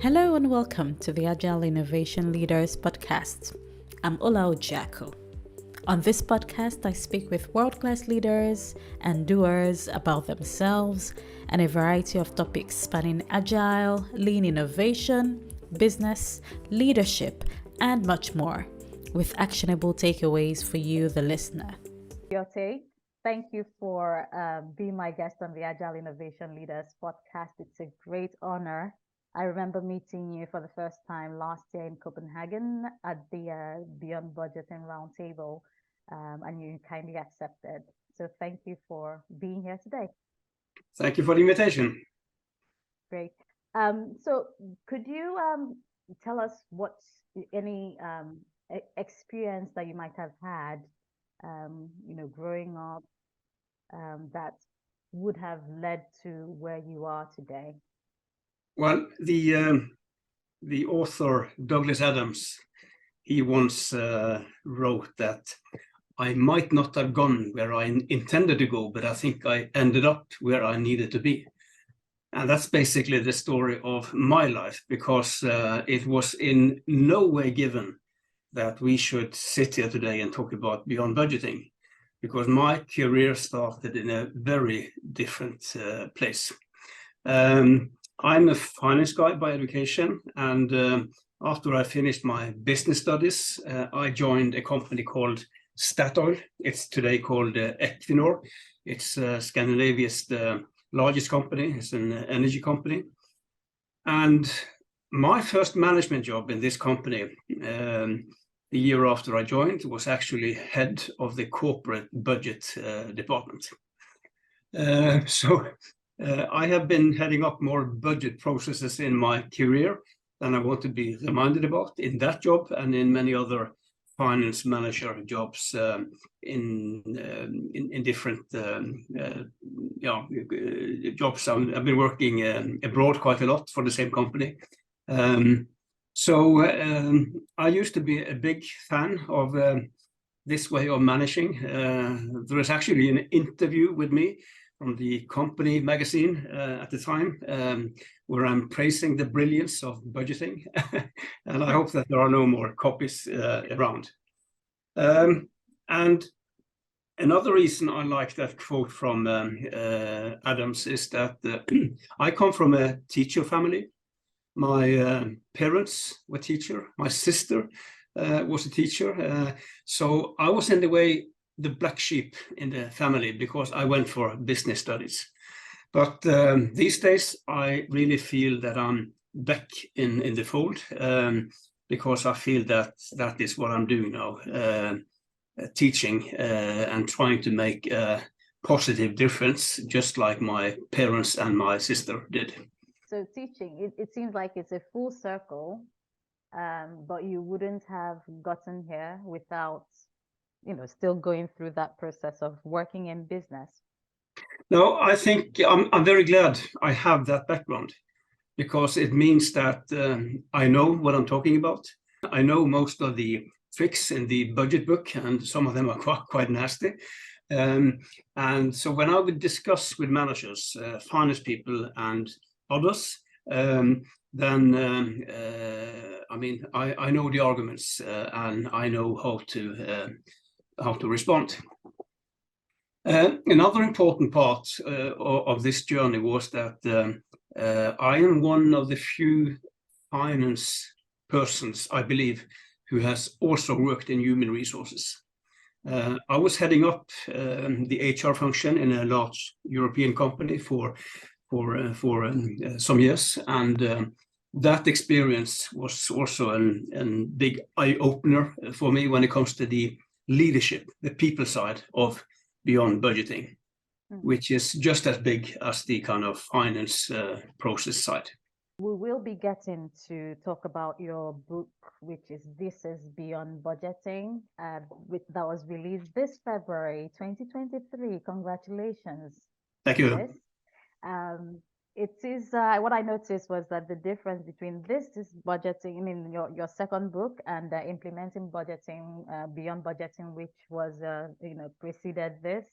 Hello and welcome to the Agile Innovation Leaders podcast. I'm Ojiaku. On this podcast, I speak with world-class leaders and doers about themselves and a variety of topics spanning agile, lean innovation, business, leadership, and much more, with actionable takeaways for you, the listener. Bjarte, thank you for being my guest on the Agile Innovation Leaders podcast. It's a great honor. I remember meeting you for the first time last year in Copenhagen at the Beyond Budgeting Roundtable, and you kindly accepted. So thank you for being here today. Thank you for the invitation. Great. So could you tell us what's any experience that you might have had, growing up, that would have led to where you are today? Well, the author Douglas Adams, he once wrote that I might not have gone where I intended to go, but I think I ended up where I needed to be. And that's basically the story of my life, because it was in no way given that we should sit here today and talk about beyond budgeting, because my career started in a very different place. I'm a finance guy by education, and after I finished my business studies, I joined a company called Statoil. It's today called Equinor. It's Scandinavia's largest company. It's an energy company. And my first management job in this company, the year after I joined, was actually head of the corporate budget department. I have been heading up more budget processes in my career than I want to be reminded about in that job and in many other finance manager jobs in different jobs. I've been working abroad quite a lot for the same company. I used to be a big fan of this way of managing. There was actually an interview with me from the company magazine at the time, where I'm praising the brilliance of budgeting. And I hope that there are no more copies around. And another reason I like that quote from Adams is that I come from a teacher family. My parents were teachers. My sister was a teacher. So I was in the way the black sheep in the family because I went for business studies. But these days, I really feel that I'm back in the fold, because I feel that is what I'm doing now, teaching and trying to make a positive difference, just like my parents and my sister did. So teaching, it seems like it's a full circle, but you wouldn't have gotten here without still going through that process of working in business. No, I think I'm very glad I have that background, because it means that I know what I'm talking about. I know most of the tricks in the budget book, and some of them are quite nasty. And so when I would discuss with managers, finance people, and others, then I know the arguments and I know how to respond. Another important part of this journey was that I am one of the few finance persons, I believe, who has also worked in human resources. I was heading up the HR function in a large European company for some years, and that experience was also a big eye-opener for me when it comes to the leadership, the people side of beyond budgeting, which is just as big as the kind of finance process side. We will be getting to talk about your book, which is This is Beyond Budgeting, that was released this February 2023. Congratulations. Thank you. It is what I noticed was that the difference between this budgeting, your second book, and implementing budgeting, beyond budgeting, which was preceded this.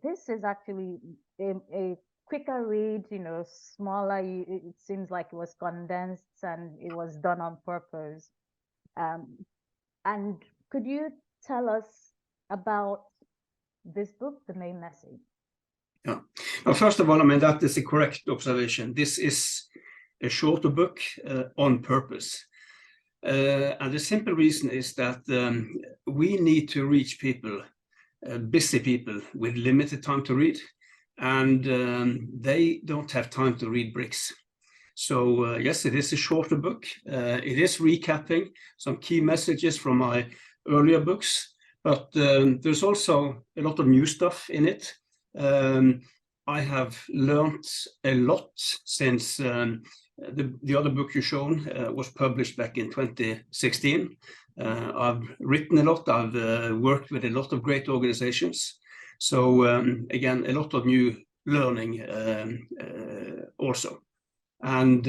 This is actually a quicker read, smaller. It seems like it was condensed and it was done on purpose. And could you tell us about this book, the main message? Yeah. Well, first of all, I mean, that is a correct observation. This is a shorter book on purpose. And the simple reason is that we need to reach people, busy people with limited time to read, and they don't have time to read bricks. So yes, it is a shorter book. It is recapping some key messages from my earlier books, but there's also a lot of new stuff in it. I have learned a lot since the other book you shown was published back in 2016. I've written a lot, I've worked with a lot of great organizations. So again, a lot of new learning also. And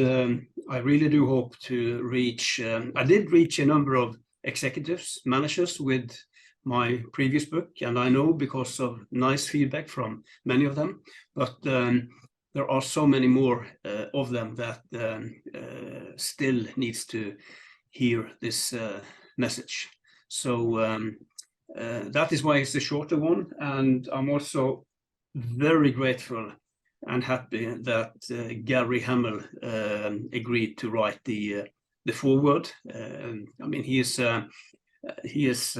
I really do hope to reach, I did reach a number of executives, managers with my previous book, and I know because of nice feedback from many of them, but there are so many more of them that still needs to hear this message. So that is why it's a shorter one, and I'm also very grateful and happy that Gary Hamel agreed to write the foreword. I mean, he is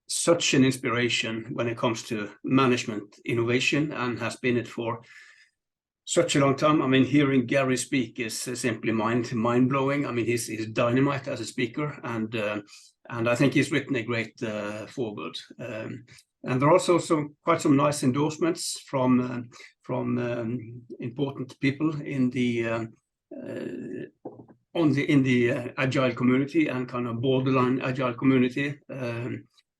such an inspiration when it comes to management innovation, and has been it for such a long time. I mean, hearing Gary speak is simply mind-blowing. I mean, he's dynamite as a speaker, and I think he's written a great foreword. And there are also quite some nice endorsements from important people in the Agile community and kind of borderline Agile community.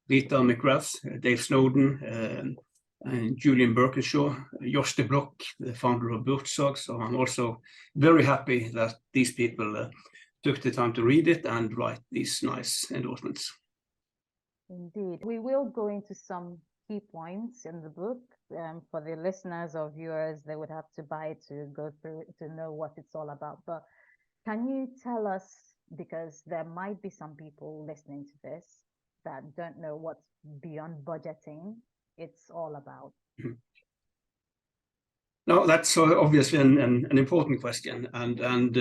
Rita McGrath, Dave Snowden, and Julian Birkinshaw, Josh de Block, the founder of Buurtzorg. So I'm also very happy that these people took the time to read it and write these nice endorsements. Indeed. We will go into some key points in the book. For the listeners or viewers, they would have to buy it to go through it to know what it's all about. But can you tell us, because there might be some people listening to this that don't know what beyond budgeting it's all about? Mm-hmm. No, that's obviously an important question, and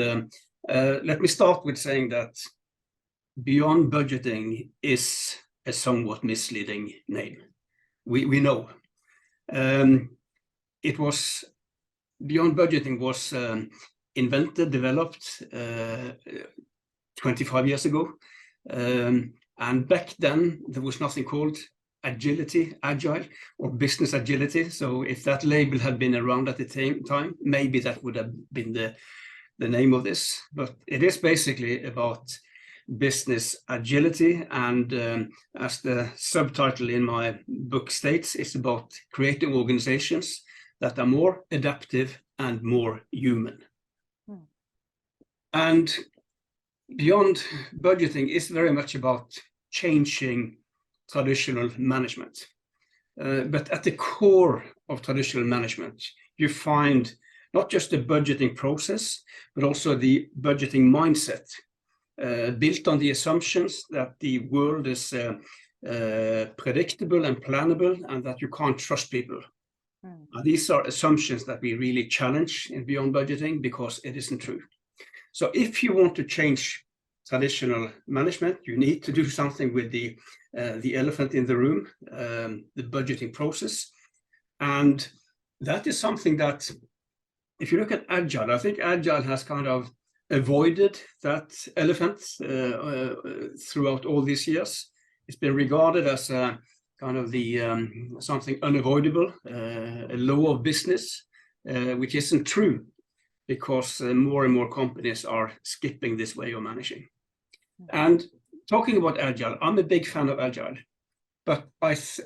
let me start with saying that beyond budgeting is a somewhat misleading name. We know it was beyond budgeting was invented, developed 25 years ago, and back then there was nothing called agile or business agility. So if that label had been around at the time, maybe that would have been the name of this. But it is basically about business agility, and as the subtitle in my book states, it's about creating organizations that are more adaptive and more human. And beyond budgeting is very much about changing traditional management. But at the core of traditional management, you find not just the budgeting process, but also the budgeting mindset, built on the assumptions that the world is predictable and plannable, and that you can't trust people. These are assumptions that we really challenge in Beyond Budgeting, because it isn't true. So if you want to change traditional management, you need to do something with the elephant in the room, the budgeting process. And that is something that, if you look at Agile, I think Agile has kind of avoided that elephant throughout all these years. It's been regarded as a kind of the something unavoidable, a law of business, which isn't true, because more and more companies are skipping this way of managing. And talking about Agile, I'm a big fan of Agile, but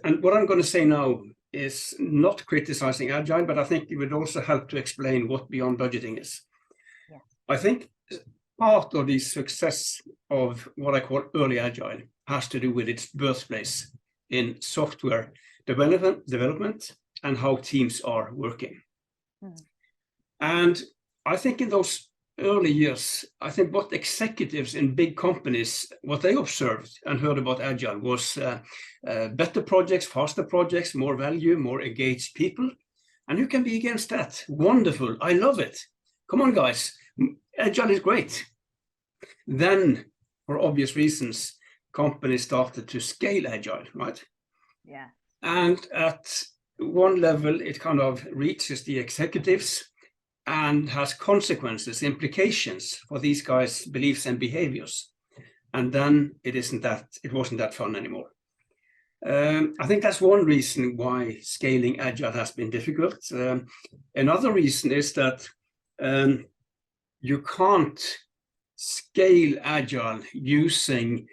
and what I'm going to say now is not criticizing Agile, but I think it would also help to explain what Beyond Budgeting is. Yeah. I think part of the success of what I call early Agile has to do with its birthplace in software development and how teams are working. And I think in those early years, I think what executives in big companies, what they observed and heard about Agile was better projects, faster projects, more value, more engaged people. And who can be against that? Wonderful. I love it. Come on, guys. Agile is great. Then, for obvious reasons, companies started to scale Agile, right? Yeah. And at one level, it kind of reaches the executives and has consequences, implications for these guys' beliefs and behaviors. And then it wasn't that fun anymore. I think that's one reason why scaling Agile has been difficult. Another reason is that you can't scale Agile using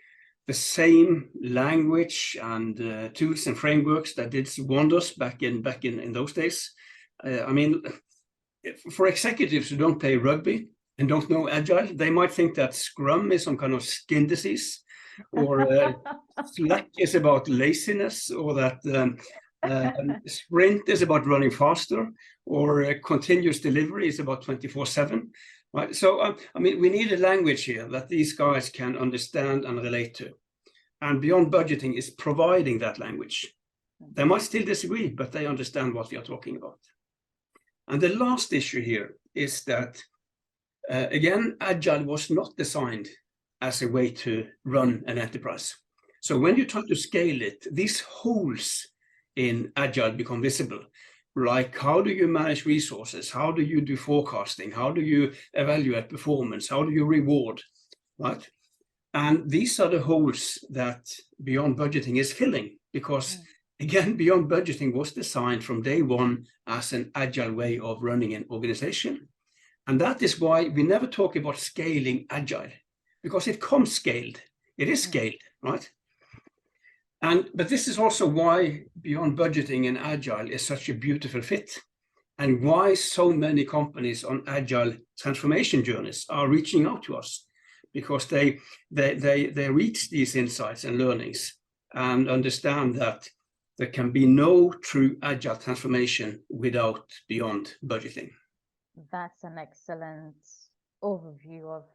the same language and tools and frameworks that did wonders back in those days. I mean, for executives who don't play rugby and don't know Agile, they might think that Scrum is some kind of skin disease, or Slack is about laziness, or that Sprint is about running faster, or continuous delivery is about 24/7. Right? So, I mean, we need a language here that these guys can understand and relate to. And Beyond Budgeting is providing that language. They might still disagree, but they understand what we are talking about. And the last issue here is that, again, Agile was not designed as a way to run an enterprise. So when you try to scale it, these holes in Agile become visible. Like, how do you manage resources? How do you do forecasting? How do you evaluate performance? How do you reward, right? And these are the holes that Beyond Budgeting is filling, because again, Beyond Budgeting was designed from day one as an Agile way of running an organization. And that is why we never talk about scaling Agile, because it comes scaled. It is scaled, right? But this is also why Beyond Budgeting and Agile is such a beautiful fit, and why so many companies on Agile transformation journeys are reaching out to us, because they reach these insights and learnings and understand that there can be no true Agile transformation without Beyond Budgeting. That's an excellent overview of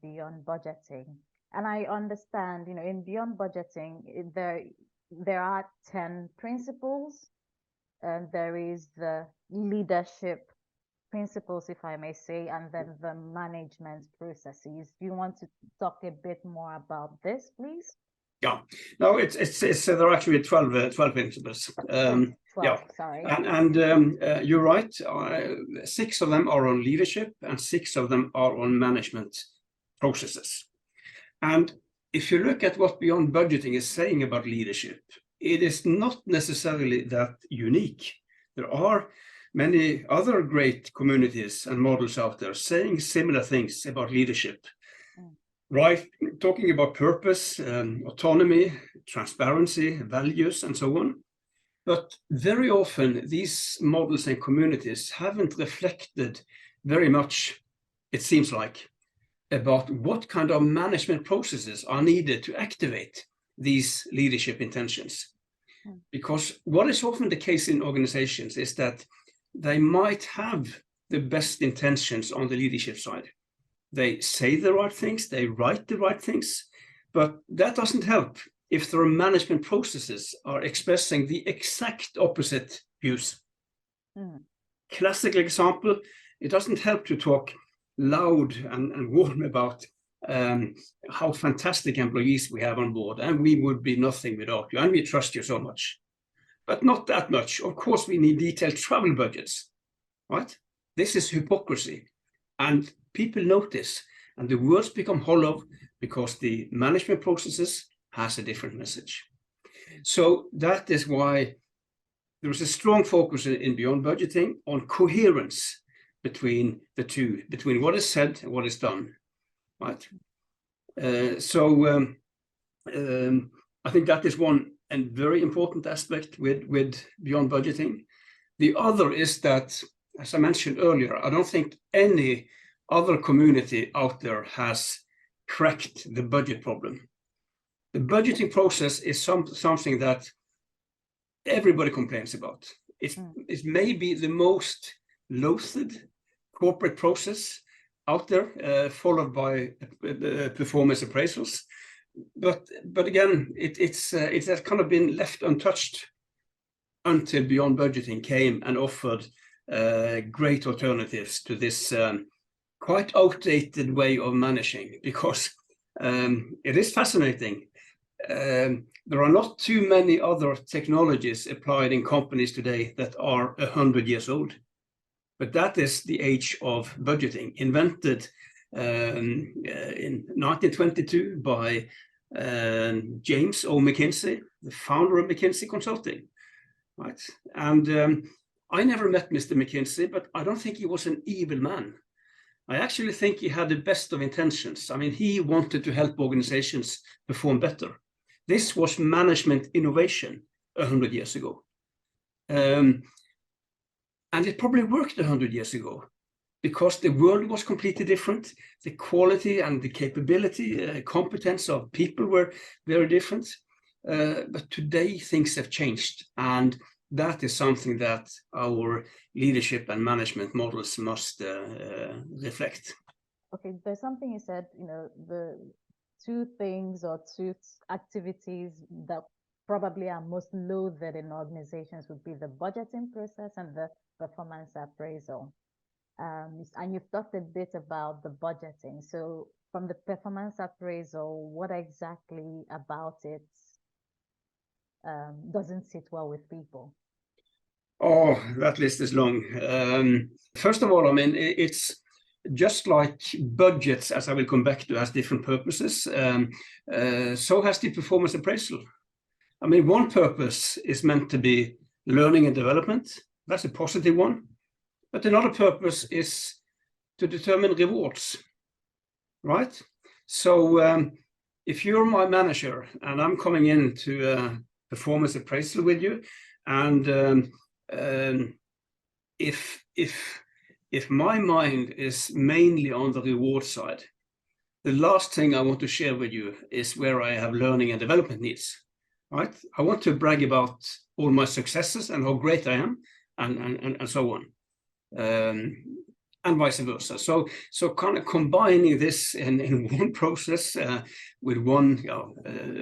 Beyond Budgeting. And I understand, in Beyond Budgeting, there are 10 principles, and there is the leadership principles, if I may say, and then the management processes. Do you want to talk a bit more about this, please? Yeah, no, it's there are actually 12 principles. 12, yeah, sorry. And you're right. 6 of them are on leadership, and 6 of them are on management processes. And if you look at what Beyond Budgeting is saying about leadership, it is not necessarily that unique. There are many other great communities and models out there saying similar things about leadership. Right, talking about purpose, autonomy, transparency, values, and so on. But very often, these models and communities haven't reflected very much, it seems like, about what kind of management processes are needed to activate these leadership intentions. Because what is often the case in organizations is that they might have the best intentions on the leadership side. They say the right things, they write the right things, but that doesn't help if their management processes are expressing the exact opposite views. Classical example, it doesn't help to talk loud and warm about how fantastic employees we have on board, and we would be nothing without you, and we trust you so much. But not that much. Of course, we need detailed travel budgets, right? This is hypocrisy. And people notice, and the words become hollow because the management processes has a different message. So that is why there is a strong focus in Beyond Budgeting on coherence between the two, between what is said and what is done, right? I think that is one and very important aspect with Beyond Budgeting. The other is that, as I mentioned earlier, I don't think any other community out there has cracked the budget problem. The budgeting process is something that everybody complains about. It's maybe the most loathed corporate process out there, followed by performance appraisals. But again, it's kind of been left untouched until Beyond Budgeting came and offered great alternatives to this quite outdated way of managing, because it is fascinating. There are not too many other technologies applied in companies today that are 100 years old. But that is the age of budgeting, invented in 1922 by James O. McKinsey, the founder of McKinsey Consulting. Right? And I never met Mr. McKinsey, but I don't think he was an evil man. I actually think he had the best of intentions. I mean, he wanted to help organizations perform better. This was management innovation 100 years ago. And it probably worked 100 years ago because the world was completely different. The quality and the capability, competence of people were very different. But today things have changed, and that is something that our leadership and management models must reflect. Okay, there's something you said, the two things or two activities that probably are most loathed in organizations would be the budgeting process and the performance appraisal. And you've talked a bit about the budgeting. So from the performance appraisal, what exactly about it doesn't sit well with people? Oh, that list is long. First of all, I mean, it's just like budgets, as I will come back to, has different purposes. So has the performance appraisal. I mean, one purpose is meant to be learning and development. That's a positive one. But another purpose is to determine rewards, right? So if you're my manager and I'm coming in to a performance appraisal with you, and if my mind is mainly on the reward side, the last thing I want to share with you is where I have learning and development needs, right? I want to brag about all my successes and how great I am, and so on, and vice versa. So kind of combining this in one process with one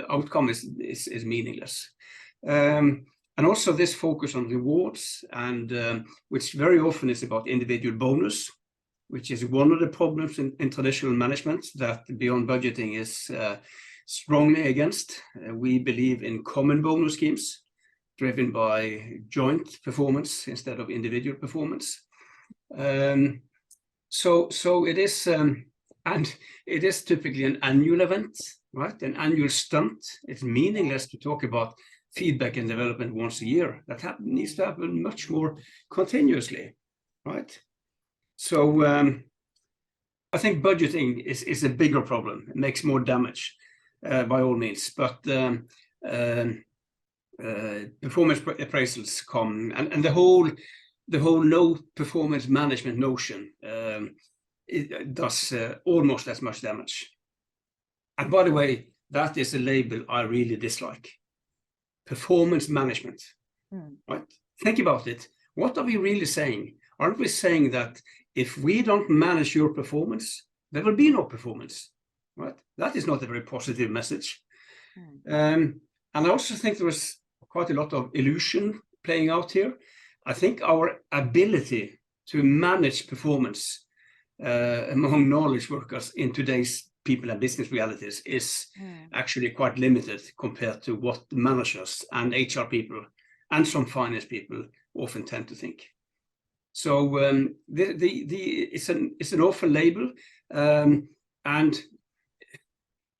outcome is meaningless. And also this focus on rewards, and which very often is about individual bonus, which is one of the problems in traditional management that Beyond Budgeting is strongly against. We believe in common bonus schemes driven by joint performance instead of individual performance. So it is, and it is typically an annual event, right? An annual stunt. It's meaningless to talk about feedback and development once a year. That needs to happen much more continuously, right? So I think budgeting is a bigger problem. It makes more damage by all means, but performance appraisals come, and the whole no performance management notion it does almost as much damage. And by the way, that is a label I really dislike. Performance management, right? Think about it. What are we really saying? Aren't we saying that if we don't manage your performance, there will be no performance, right? That is not a very positive message. And I also think there was quite a lot of illusion playing out here. I think our ability to manage performance among knowledge workers in today's people and business realities is actually quite limited compared to what managers and HR people and some finance people often tend to think. So it's an awful label, and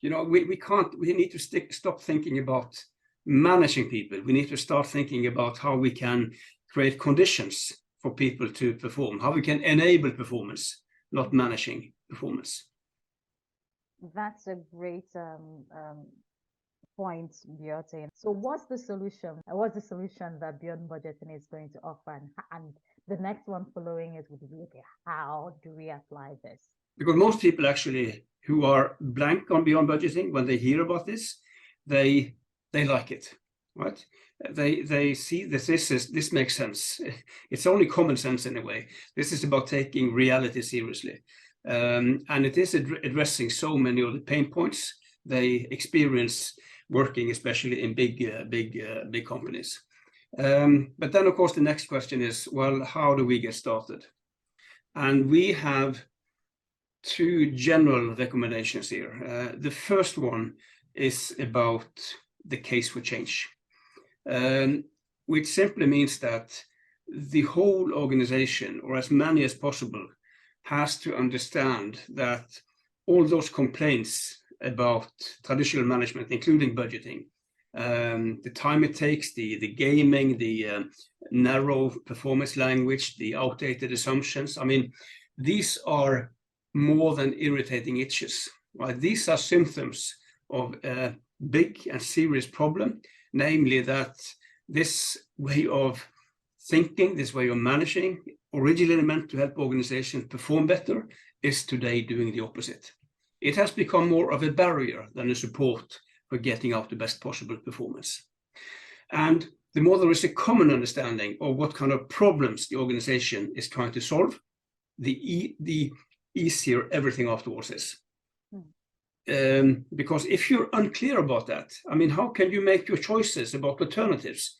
we need to stop thinking about managing people. We need to start thinking about how we can create conditions for people to perform, how we can enable performance, not managing performance. That's a great point, Bjarte. So what's the solution? What's the solution that Beyond Budgeting is going to offer? And the next one following it would be, okay, how do we apply this? Because most people actually who are blank on Beyond Budgeting, when they hear about this, they like it. right? They see that this makes sense. It's only common sense in a way. This is about taking reality seriously, and it is addressing so many of the pain points they experience working, especially in big companies. But then, of course, the next question is, well, how do we get started? And we have two general recommendations here. The first one is about the case for change, which simply means that the whole organization, or as many as possible, has to understand that all those complaints about traditional management, including budgeting, the time it takes, the gaming, the narrow performance language, the outdated assumptions. I mean, these are more than irritating itches, right? These are symptoms of a big and serious problem, namely that this way of thinking, this way of managing, originally meant to help organizations perform better, is today doing the opposite. It has become more of a barrier than a support for getting out the best possible performance. And the more there is a common understanding of what kind of problems the organization is trying to solve, the easier everything afterwards is. Because if you're unclear about that, I mean, how can you make your choices about alternatives,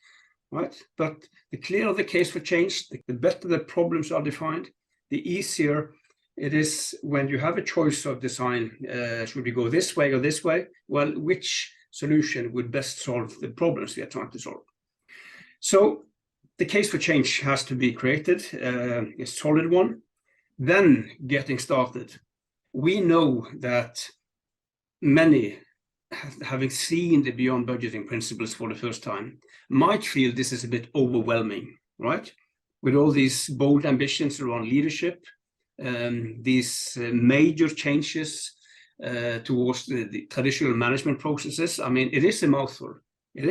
right? But the clearer the case for change, the better the problems are defined, the easier it is when you have a choice of design. Should we go this way or this way? Well, which solution would best solve the problems we are trying to solve? So the case for change has to be created, a solid one. Then getting started. We know that many, having seen the beyond budgeting principles for the first time, might feel this is a bit overwhelming, right? With all these bold ambitions around leadership, these major changes towards the traditional management processes. I mean, it is a mouthful. It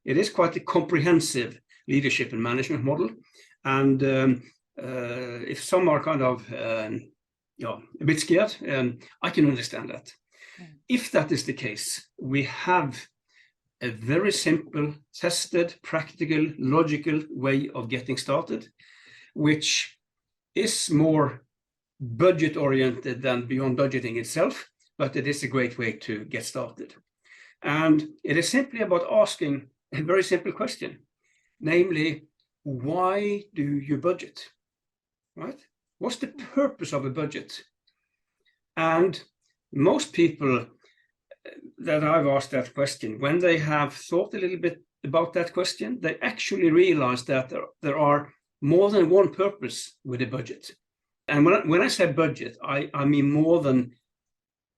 is quite a comprehensive leadership and management model. And if some are kind of a bit scared, I can understand that. If that is the case, we have a very simple, tested, practical, logical way of getting started, which is more budget-oriented than beyond budgeting itself, but it is a great way to get started. And it is simply about asking a very simple question, namely, why do you budget, right? What's the purpose of a budget? And most people that I've asked that question, when they have thought a little bit about that question, they actually realize that there are more than one purpose with a budget. And when I say budget, I mean more than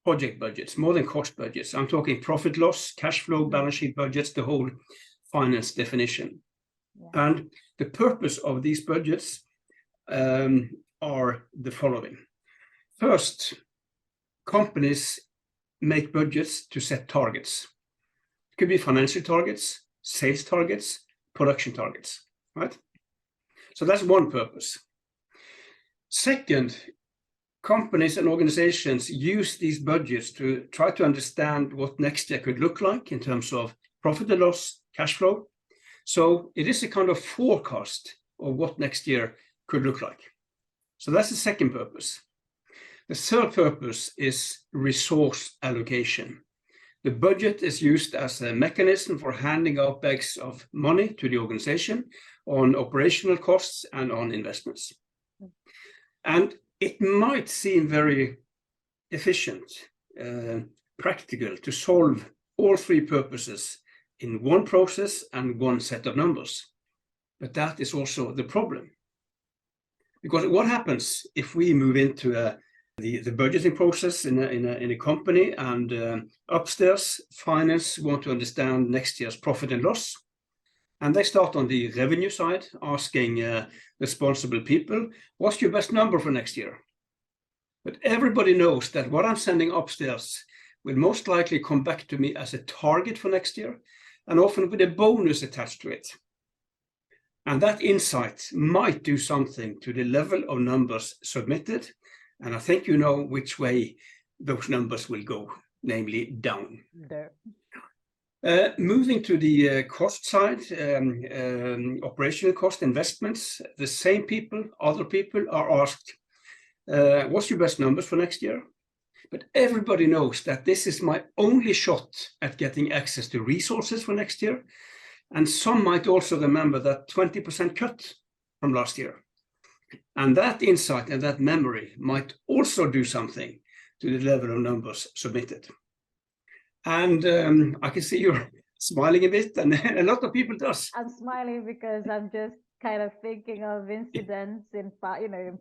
project budgets, more than cost budgets. I'm talking profit loss, cash flow, balance sheet budgets, the whole finance definition. Yeah. And the purpose of these budgets are the following. First, companies make budgets to set targets. It could be financial targets, sales targets, production targets, right? So that's one purpose. Second, companies and organizations use these budgets to try to understand what next year could look like in terms of profit and loss, cash flow. So it is a kind of forecast of what next year could look like. So that's the second purpose. The third purpose is resource allocation. The budget is used as a mechanism for handing out bags of money to the organization on operational costs and on investments. And it might seem very efficient, practical to solve all three purposes in one process and one set of numbers. But that is also the problem. Because what happens if we move into the budgeting process in a company and upstairs finance want to understand next year's profit and loss, and they start on the revenue side asking responsible people, what's your best number for next year? But everybody knows that what I'm sending upstairs will most likely come back to me as a target for next year, and often with a bonus attached to it. And that insight might do something to the level of numbers submitted. And I think you know which way those numbers will go, namely down. There. Moving to the cost side, operational cost investments, the same people, other people are asked, what's your best numbers for next year? But everybody knows that this is my only shot at getting access to resources for next year. And some might also remember that 20% cut from last year. And that insight and that memory might also do something to the level of numbers submitted. And I can see you're smiling a bit, and a lot of people does. I'm smiling because I'm just kind of thinking of incidents in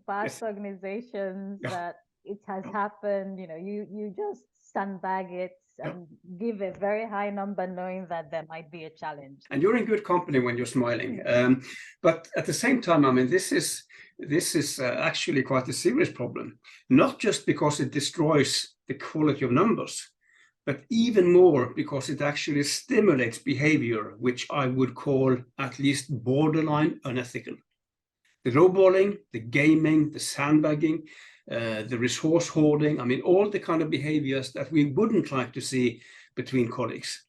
past organizations that it has happened. You just sandbag it and give a very high number, knowing that there might be a challenge. And you're in good company when you're smiling. But at the same time, I mean, this is actually quite a serious problem, not just because it destroys the quality of numbers, but even more because it actually stimulates behavior, which I would call at least borderline unethical. The lowballing, the gaming, the sandbagging, the resource hoarding, I mean, all the kind of behaviors that we wouldn't like to see between colleagues.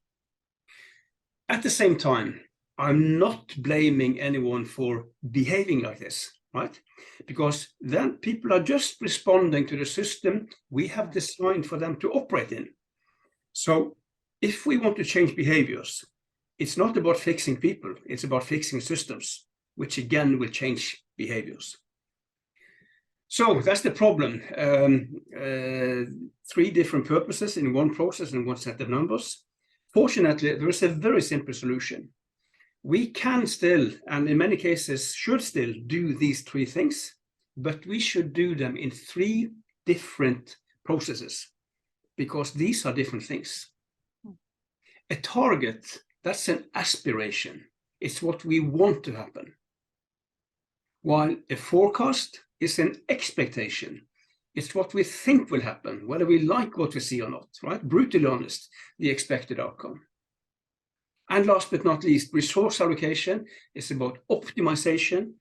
At the same time, I'm not blaming anyone for behaving like this, right? Because then people are just responding to the system we have designed for them to operate in. So if we want to change behaviors, it's not about fixing people, it's about fixing systems, which again will change behaviors. So that's the problem. 3 different purposes in one process and one set of numbers. Fortunately, there is a very simple solution. We can still, and in many cases should still, do these 3 things, but we should do them in 3 different processes, because these are different things. A target, that's an aspiration. It's what we want to happen. While a forecast is an expectation. It's what we think will happen, whether we like what we see or not, right? Brutally honest, the expected outcome. And last but not least, resource allocation is about optimization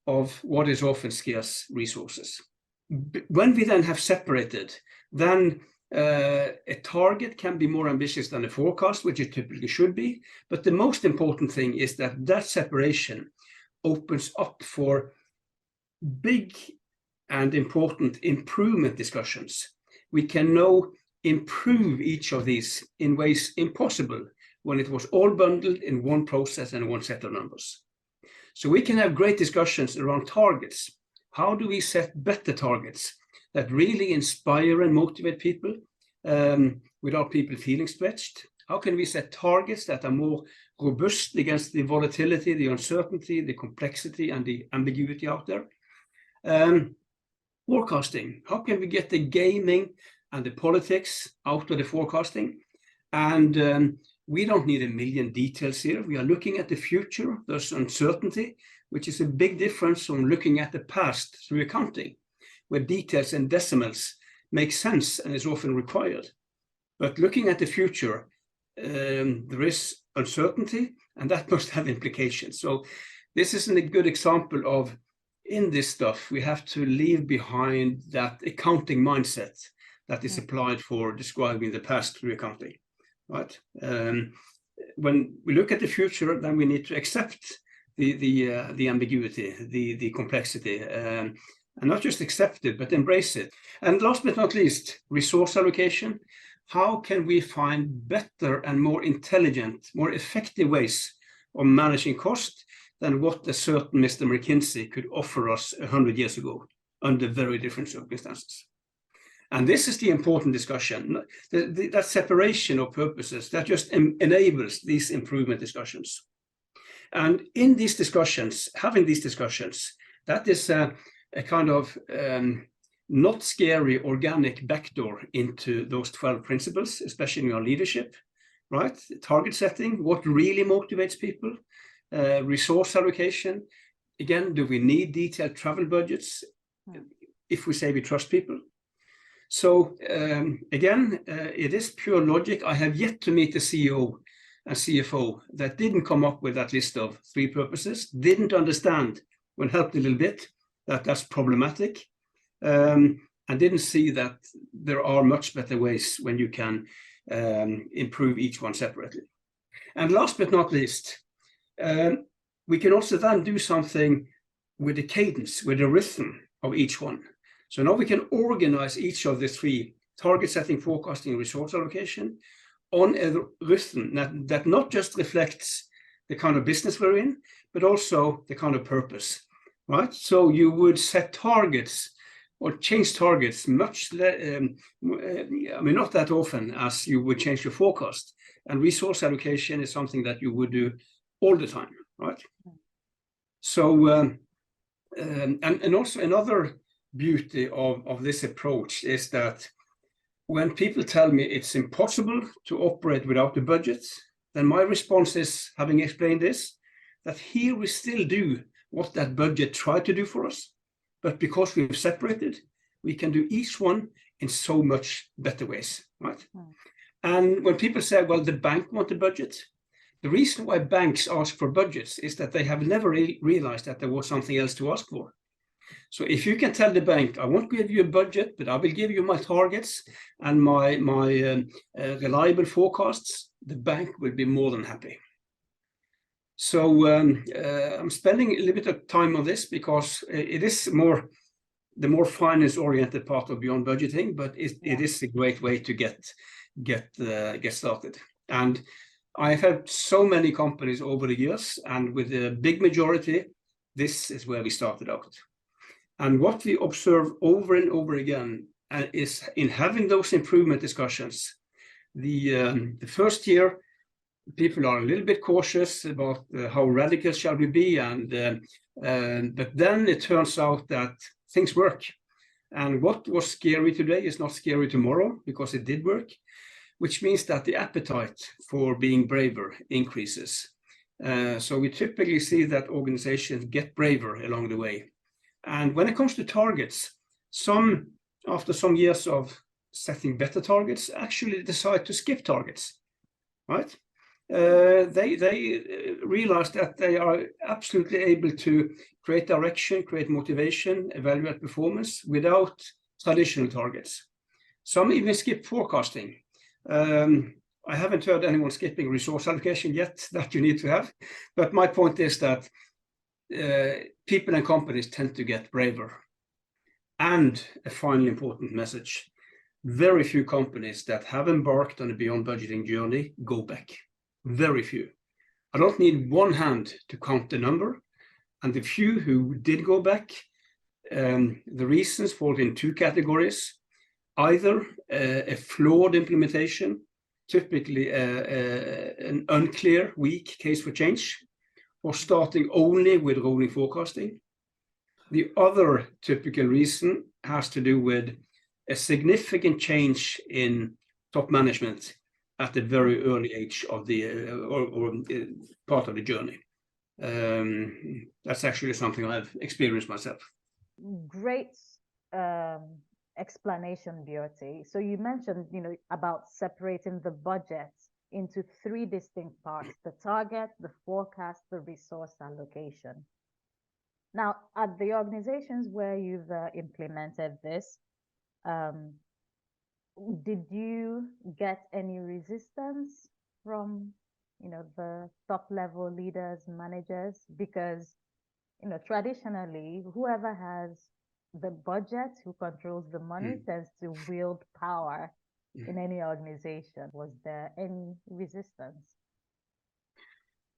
of what is often scarce resources. When we then have separated, then a target can be more ambitious than a forecast, which it typically should be. But the most important thing is that separation opens up for big and important improvement discussions. We can now improve each of these in ways impossible when it was all bundled in one process and one set of numbers. So we can have great discussions around targets. How do we set better targets that really inspire and motivate people without people feeling stretched? How can we set targets that are more robust against the volatility, the uncertainty, the complexity, and the ambiguity out there? Forecasting. How can we get the gaming and the politics out of the forecasting? And we don't need a million details here. We are looking at the future. There's uncertainty, which is a big difference from looking at the past through accounting, where details and decimals make sense and is often required. But looking at the future, there is uncertainty, and that must have implications. So this isn't a good example of, in this stuff, we have to leave behind that accounting mindset that is applied for describing the past through accounting, right? When we look at the future, then we need to accept the ambiguity, the complexity, and not just accept it, but embrace it. And last but not least, resource allocation. How can we find better and more intelligent, more effective ways of managing cost than what a certain Mr. McKinsey could offer us 100 years ago under very different circumstances? And this is the important discussion. That separation of purposes, that just enables these improvement discussions. And in these discussions, having these discussions, that is a kind of not scary organic backdoor into those 12 principles, especially in our leadership, right? Target setting, what really motivates people, resource allocation. Again, do we need detailed travel budgets if we say we trust people? So again, it is pure logic. I have yet to meet a CEO and CFO that didn't come up with that list of 3 purposes, didn't understand, when helped a little bit, that that's problematic, and didn't see that there are much better ways when you can improve each one separately. And last but not least, we can also then do something with the cadence, with the rhythm of each one. So now we can organize each of the three, target setting, forecasting, resource allocation, on a rhythm that not just reflects the kind of business we're in, but also the kind of purpose, right? So you would set targets or change targets much, not that often as you would change your forecast. And resource allocation is something that you would do all the time, right? So, and also another beauty of this approach is that when people tell me it's impossible to operate without a budget, then my response is, having explained this, that here we still do what that budget tried to do for us, but because we've separated, we can do each one in so much better ways, right? And when people say, well, the bank want a budget, the reason why banks ask for budgets is that they have never realized that there was something else to ask for. So if you can tell the bank, I won't give you a budget, but I will give you my targets and my reliable forecasts, the bank will be more than happy. So I'm spending a little bit of time on this because it is the more finance-oriented part of Beyond Budgeting, but it is a great way to get started. And I've had so many companies over the years, and with the big majority, this is where we started out. And what we observe over and over again is in having those improvement discussions, the first year, people are a little bit cautious about how radical shall we be, but then it turns out that things work. And what was scary today is not scary tomorrow, because it did work, which means that the appetite for being braver increases. So we typically see that organizations get braver along the way. And when it comes to targets, after some years of setting better targets, actually decide to skip targets, right? They realize that they are absolutely able to create direction, create motivation, evaluate performance without traditional targets. Some even skip forecasting. I haven't heard anyone skipping resource allocation yet, that you need to have. But my point is that people and companies tend to get braver. And a final important message, very few companies that have embarked on a Beyond Budgeting journey go back. Very few. I don't need one hand to count the number. And the few who did go back, the reasons fall in two categories. Either a flawed implementation, typically an unclear, weak case for change, or starting only with rolling forecasting. The other typical reason has to do with a significant change in top management at the very early age of the part of the journey. That's actually something I've experienced myself. Great explanation, Bjarte. So you mentioned, about separating the budget into three distinct parts: the target, the forecast, the resource allocation. Now, at the organizations where you've implemented this, did you get any resistance from, the top level leaders, managers? Because, traditionally, whoever has the budget, who controls the money, tends to wield power in any organization. Was there any resistance?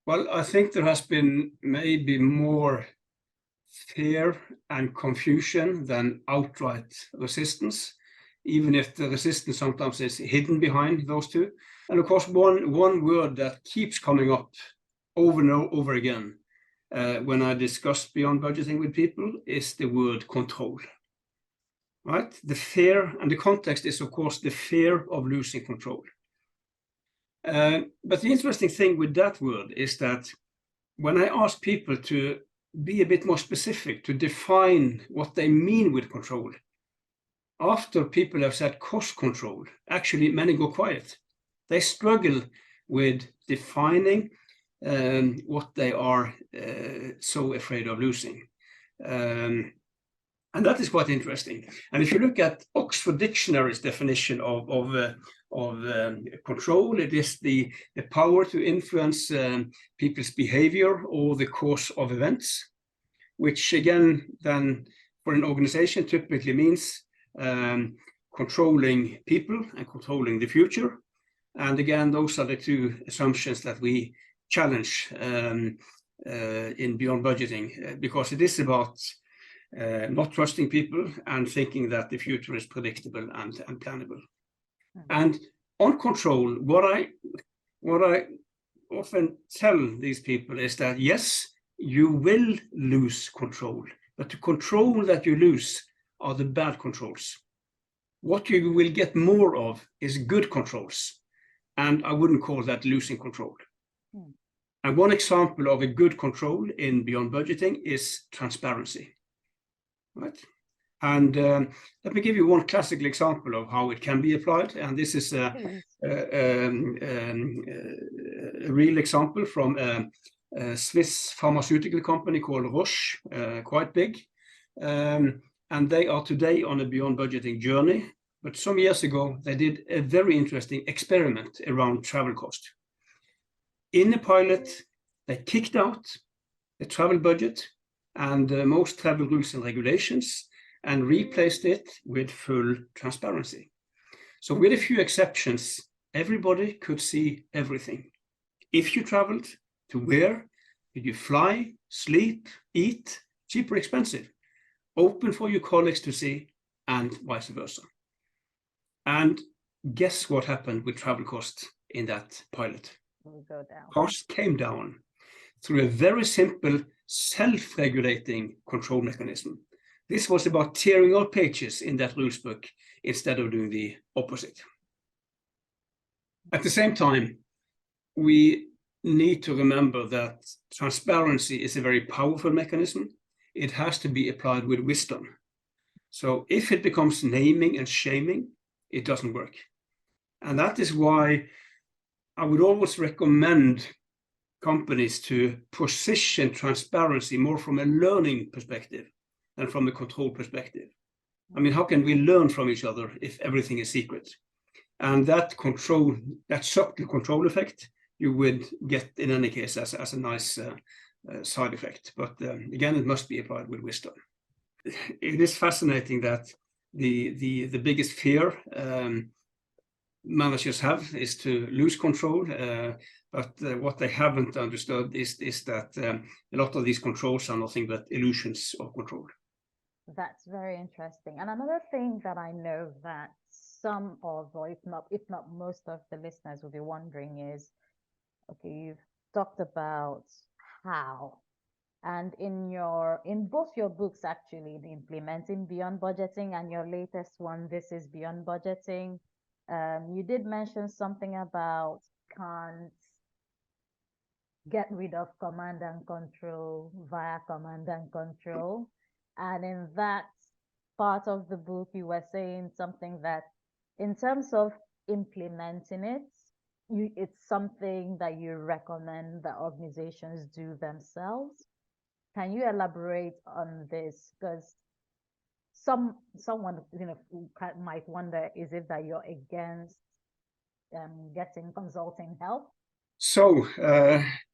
Well, I think there has been maybe more fear and confusion than outright resistance, even if the resistance sometimes is hidden behind those two. And of course, one word that keeps coming up over and over again when I discuss Beyond Budgeting with people is the word control. Right? The fear, and the context is, of course, the fear of losing control. But the interesting thing with that word is that when I ask people to be a bit more specific, to define what they mean with control, after people have said cost control, actually many go quiet. They struggle with defining what they are so afraid of losing. And that is quite interesting. And if you look at Oxford Dictionary's definition of control. It is the power to influence people's behavior or the course of events, which again then for an organization typically means controlling people and controlling the future. And again, those are the two assumptions that we challenge in Beyond Budgeting, because it is about not trusting people and thinking that the future is predictable and plannable. And on control, what I often tell these people is that yes, you will lose control, but the control that you lose are the bad controls. What you will get more of is good controls, and I wouldn't call that losing control. And one example of a good control in Beyond Budgeting is transparency, right? And let me give you one classical example of how it can be applied. And this is a real example from a Swiss pharmaceutical company called Roche, quite big. And they are today on a Beyond Budgeting journey. But some years ago, they did a very interesting experiment around travel cost. In the pilot, they kicked out the travel budget and most travel rules and regulations, and replaced it with full transparency. So with a few exceptions, everybody could see everything. If you traveled, to where, did you fly, sleep, eat, cheap or expensive, open for your colleagues to see, and vice versa. And guess what happened with travel costs in that pilot? Go down. Costs came down through a very simple self-regulating control mechanism. This was about tearing out pages in that rules book instead of doing the opposite. At the same time, we need to remember that transparency is a very powerful mechanism. It has to be applied with wisdom. So if it becomes naming and shaming, it doesn't work. And that is why I would always recommend companies to position transparency more from a learning perspective than from a control perspective. I mean, how can we learn from each other if everything is secret? And that control, that subtle control effect, you would get in any case as a nice side effect. But again, it must be applied with wisdom. It is fascinating that the biggest fear managers have is to lose control. But what they haven't understood is that a lot of these controls are nothing but illusions of control. That's very interesting. And another thing that I know that some of, or if not most of the listeners will be wondering is, okay, you've talked about how, and in both your books, actually, the Implementing Beyond Budgeting and your latest one, This is Beyond Budgeting, you did mention something about can't get rid of command and control via command and control. And in that part of the book, you were saying something that in terms of implementing it, it's something that you recommend that organizations do themselves. Can you elaborate on this? Because someone might wonder, is it that you're against getting consulting help? So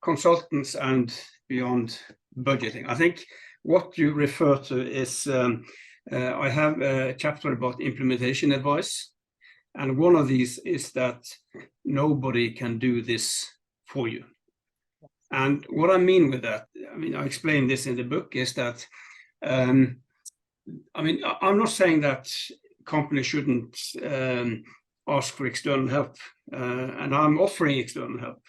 consultants and Beyond Budgeting, I think what you refer to is I have a chapter about implementation advice, and one of these is that nobody can do this for you. And what I mean with that, I explain this in the book, is that I'm not saying that companies shouldn't ask for external help, and I'm offering external help.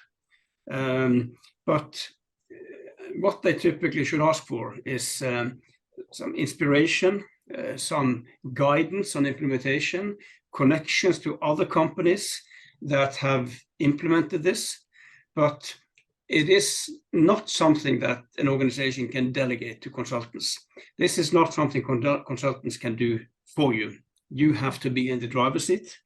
But what they typically should ask for is some inspiration, some guidance on implementation, connections to other companies that have implemented this. But it is not something that an organization can delegate to consultants. This is not something consultants can do for you. You have to be in the driver's seat.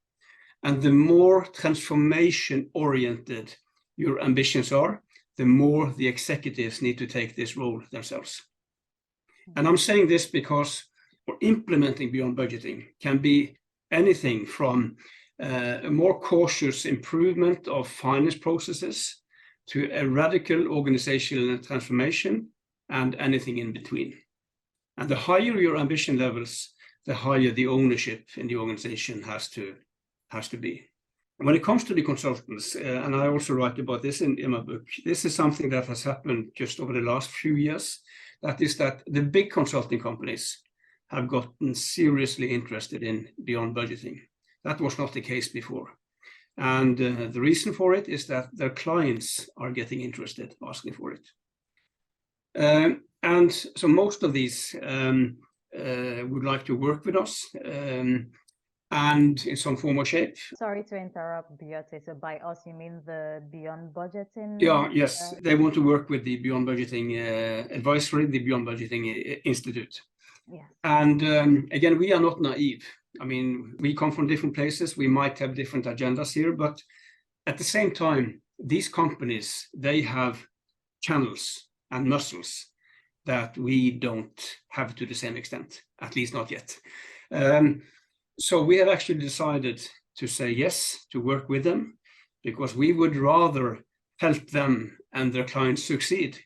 And the more transformation-oriented your ambitions are, the more the executives need to take this role themselves. And I'm saying this because for implementing Beyond Budgeting can be anything from a more cautious improvement of finance processes, to a radical organizational transformation, and anything in between. And the higher your ambition levels, the higher the ownership in the organization has to be. When it comes to the consultants, and I also write about this in my book, this is something that has happened just over the last few years. That is that the big consulting companies have gotten seriously interested in beyond budgeting. That was not the case before. And the reason for it is that their clients are getting interested, asking for it. And so most of these would like to work with us, and in some form or shape. Sorry to interrupt, Bjarte. So by us, you mean the Beyond Budgeting? Yeah, yes. They want to work with the Beyond Budgeting Advisory, the Beyond Budgeting Institute. Yes. And again, we are not naive. I mean, we come from different places. We might have different agendas here, but at the same time, these companies, they have channels and muscles that we don't have to the same extent, at least not yet. So we have actually decided to say yes, to work with them, because we would rather help them and their clients succeed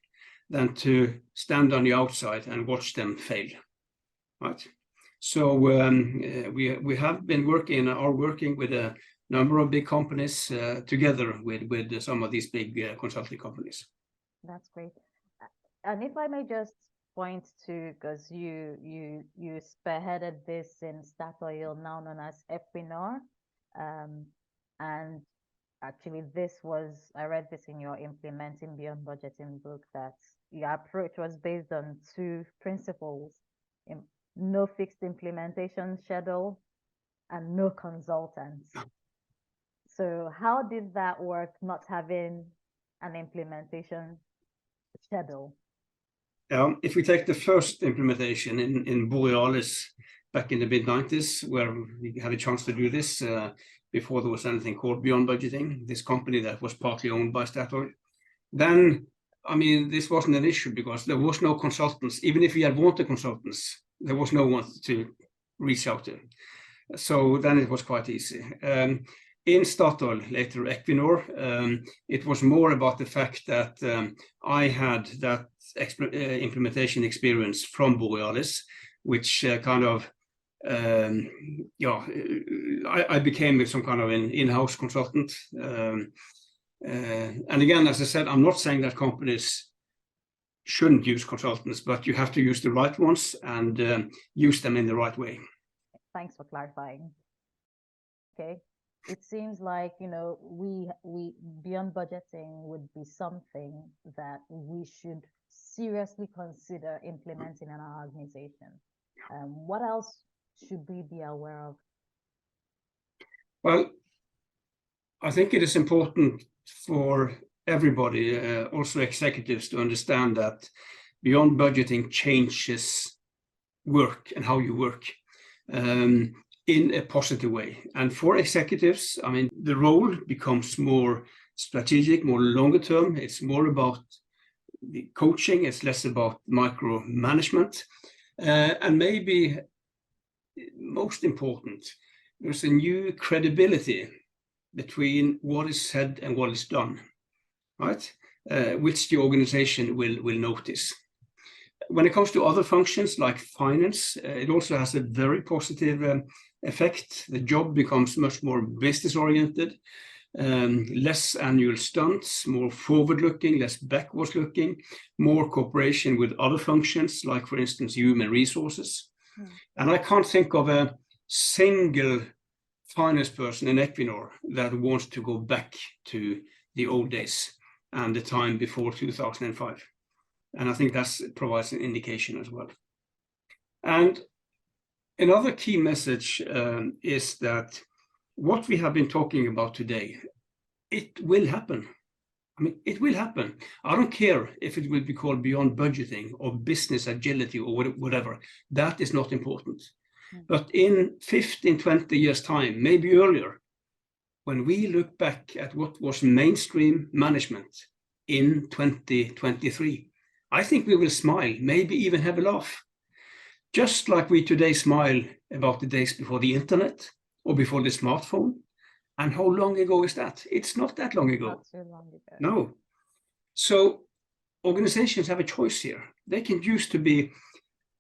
than to stand on the outside and watch them fail, right? So we have been working with a number of big companies together with some of these big consulting companies. That's great. And if I may just point to, because you spearheaded this in Statoil, now known as Equinor, and actually I read this in your Implementing Beyond Budgeting book, that your approach was based on two principles: no fixed implementation schedule and no consultants. So how did that work, not having an implementation schedule? If we take the first implementation in Borealis back in the mid-90s, where we had a chance to do this before there was anything called Beyond Budgeting, this company that was partly owned by Statoil, then, I mean, this wasn't an issue because there was no consultants. Even if we had wanted consultants, there was no one to reach out to. So then it was quite easy. In Statoil, later Equinor, it was more about the fact that I had that implementation experience from Borealis, which kind of, I became some kind of an in-house consultant. And again, as I said, I'm not saying that companies shouldn't use consultants, but you have to use the right ones and use them in the right way. Thanks for clarifying. Okay. It seems like, we Beyond Budgeting would be something that we should seriously consider implementing in our organization. What else should we be aware of? Well, I think it is important for everybody, also executives, to understand that Beyond Budgeting changes work and how you work. In a positive way. And for executives, I mean, the role becomes more strategic, more longer term. It's more about the coaching. It's less about micromanagement. And maybe most important, there's a new credibility between what is said and what is done, right? Which the organization will notice. When it comes to other functions like finance, it also has a very positive effect. The job becomes much more business-oriented, less annual stunts, more forward-looking, less backwards-looking, more cooperation with other functions, like, for instance, human resources. And I can't think of a single finance person in Equinor that wants to go back to the old days and the time before 2005. And I think that provides an indication as well. And another key message is that what we have been talking about today, it will happen. I mean, it will happen. I don't care if it will be called Beyond Budgeting or business agility or whatever. That is not important. But in 15, 20 years' time, maybe earlier, when we look back at what was mainstream management in 2023, I think we will smile, maybe even have a laugh. Just like we today smile about the days before the internet or before the smartphone. And how long ago is that? It's not that long ago. Not too long ago. No. So organizations have a choice here. They can choose to be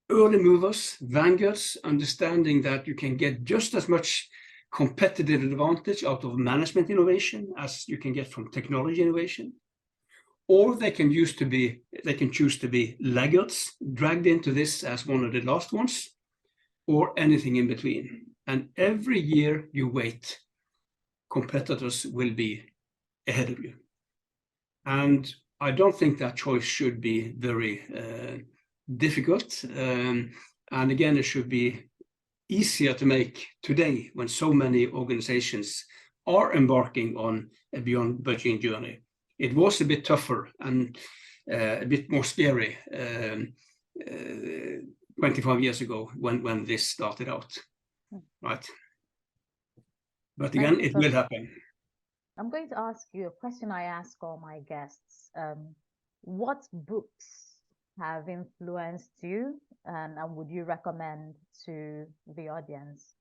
early movers, vanguards, understanding that you can get just as much competitive advantage out of management innovation as you can get from technology innovation. Or they can choose to be laggards, dragged into this as one of the last ones, or anything in between. And every year you wait, competitors will be ahead of you. And I don't think that choice should be very difficult. And again, it should be easier to make today when so many organizations are embarking on a beyond budgeting journey. It was a bit tougher and a bit more scary 25 years ago when this started out, right? But again, it will happen. I'm going to ask you a question I ask all my guests. What books have influenced you and would you recommend to the audience?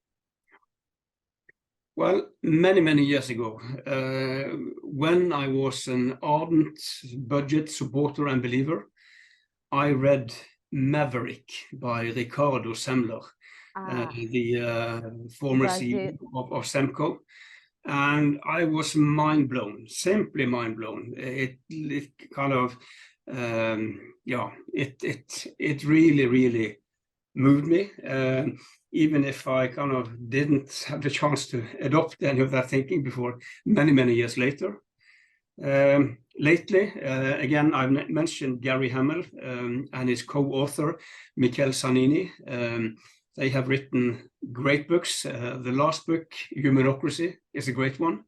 Well, many years ago, when I was an ardent budget supporter and believer, I read Maverick by Ricardo Semler, the former CEO of Semco. And I was mind blown, simply mind blown. It kind of, it really moved me. Even if I kind of didn't have the chance to adopt any of that thinking before many years later. Lately, again, I've mentioned Gary Hamel and his co-author, Michele Zanini. They have written great books. The last book, Humanocracy, is a great one.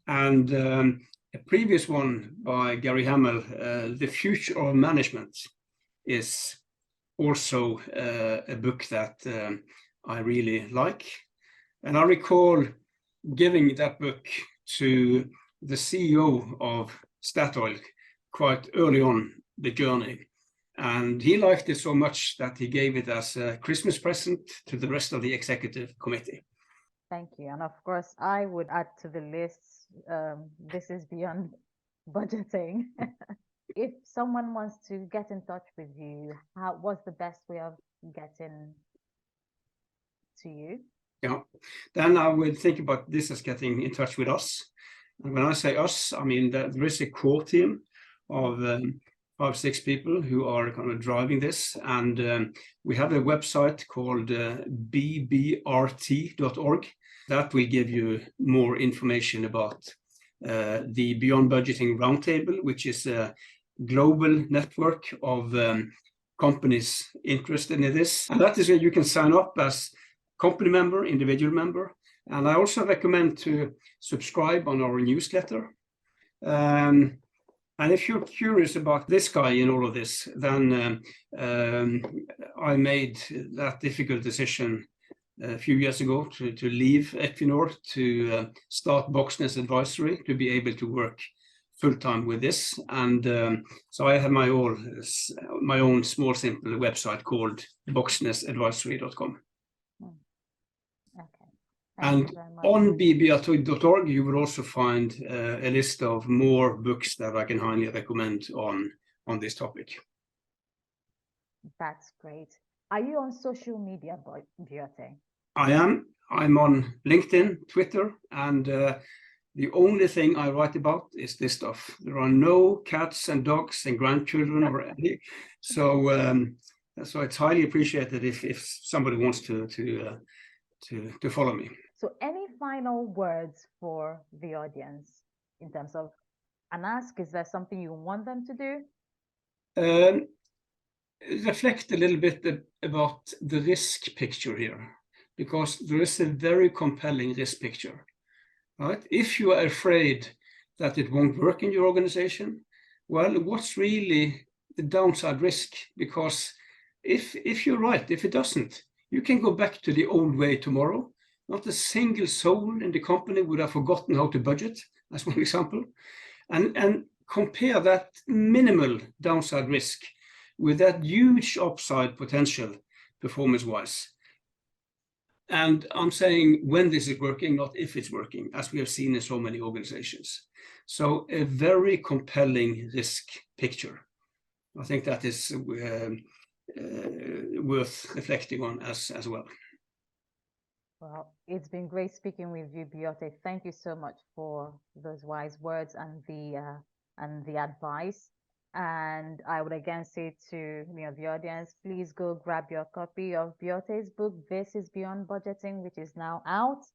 And a previous one by Gary Hamel, The Future of Management, is also a book that I really like. And I recall giving that book to the CEO of Statoil quite early on the journey. And he liked it so much that he gave it as a Christmas present to the rest of the executive committee. Thank you. And of course, I would add to the list, this is beyond budgeting. If someone wants to get in touch with you, what's the best way of getting to you? Yeah, then I would think about this as getting in touch with us. And when I say us, I mean that there is a core team of 5-6 people who are kind of driving this. And we have a website called BBRT.org that will give you more information about the Beyond Budgeting Roundtable, which is a global network of companies interested in this. And that is where you can sign up as company member, individual member. And I also recommend to subscribe on our newsletter. And if you're curious about this guy in all of this, then I made that difficult decision a few years ago to leave Equinor to start Bogsnes Advisory, to be able to work full-time with this. And so I have my own small, simple website called bogsnesadvisory.com. And on bbrt.org, you will also find a list of more books that I can highly recommend on this topic. That's great. Are you on social media, Bjarte? I am. I'm on LinkedIn, Twitter, and the only thing I write about is this stuff. There are no cats and dogs and grandchildren or any. So it's highly appreciated if somebody wants to follow me. So any final words for the audience in terms of an ask? Is there something you want them to do? Reflect a little bit about the risk picture here, because there is a very compelling risk picture, right? If you are afraid that it won't work in your organization, well, what's really the downside risk? Because if you're right, if it doesn't, you can go back to the old way tomorrow. Not a single soul in the company would have forgotten how to budget, as one example. And compare that minimal downside risk with that huge upside potential performance-wise. And I'm saying when this is working, not if it's working, as we have seen in so many organizations. So a very compelling risk picture. I think that is worth reflecting on as well. Well, it's been great speaking with you, Bjarte. Thank you so much for those wise words and the advice. And I would again say to the audience, please go grab your copy of Bjarte's book, This is Beyond Budgeting, which is now out.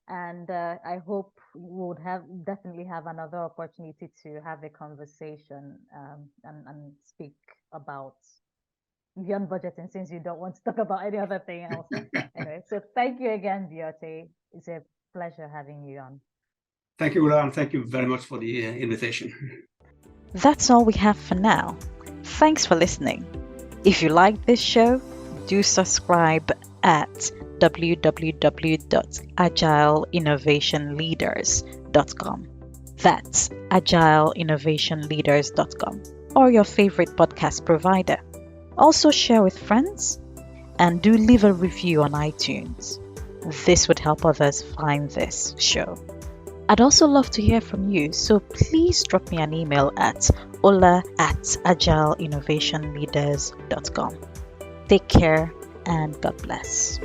And I hope we would definitely have another opportunity to have a conversation and speak about beyond budgeting, since you don't want to talk about any other thing else. Anyway, so thank you again, Bjarte. It's a pleasure having you on. Thank you, Ulla, and thank you very much for the invitation. That's all we have for now. Thanks for listening. If you like this show, do subscribe at www.agileinnovationleaders.com. That's agileinnovationleaders.com, or your favorite podcast provider. Also share with friends and do leave a review on iTunes. This would help others find this show. I'd also love to hear from you, so please drop me an email at ola@agileinnovationleaders.com. Take care and God bless.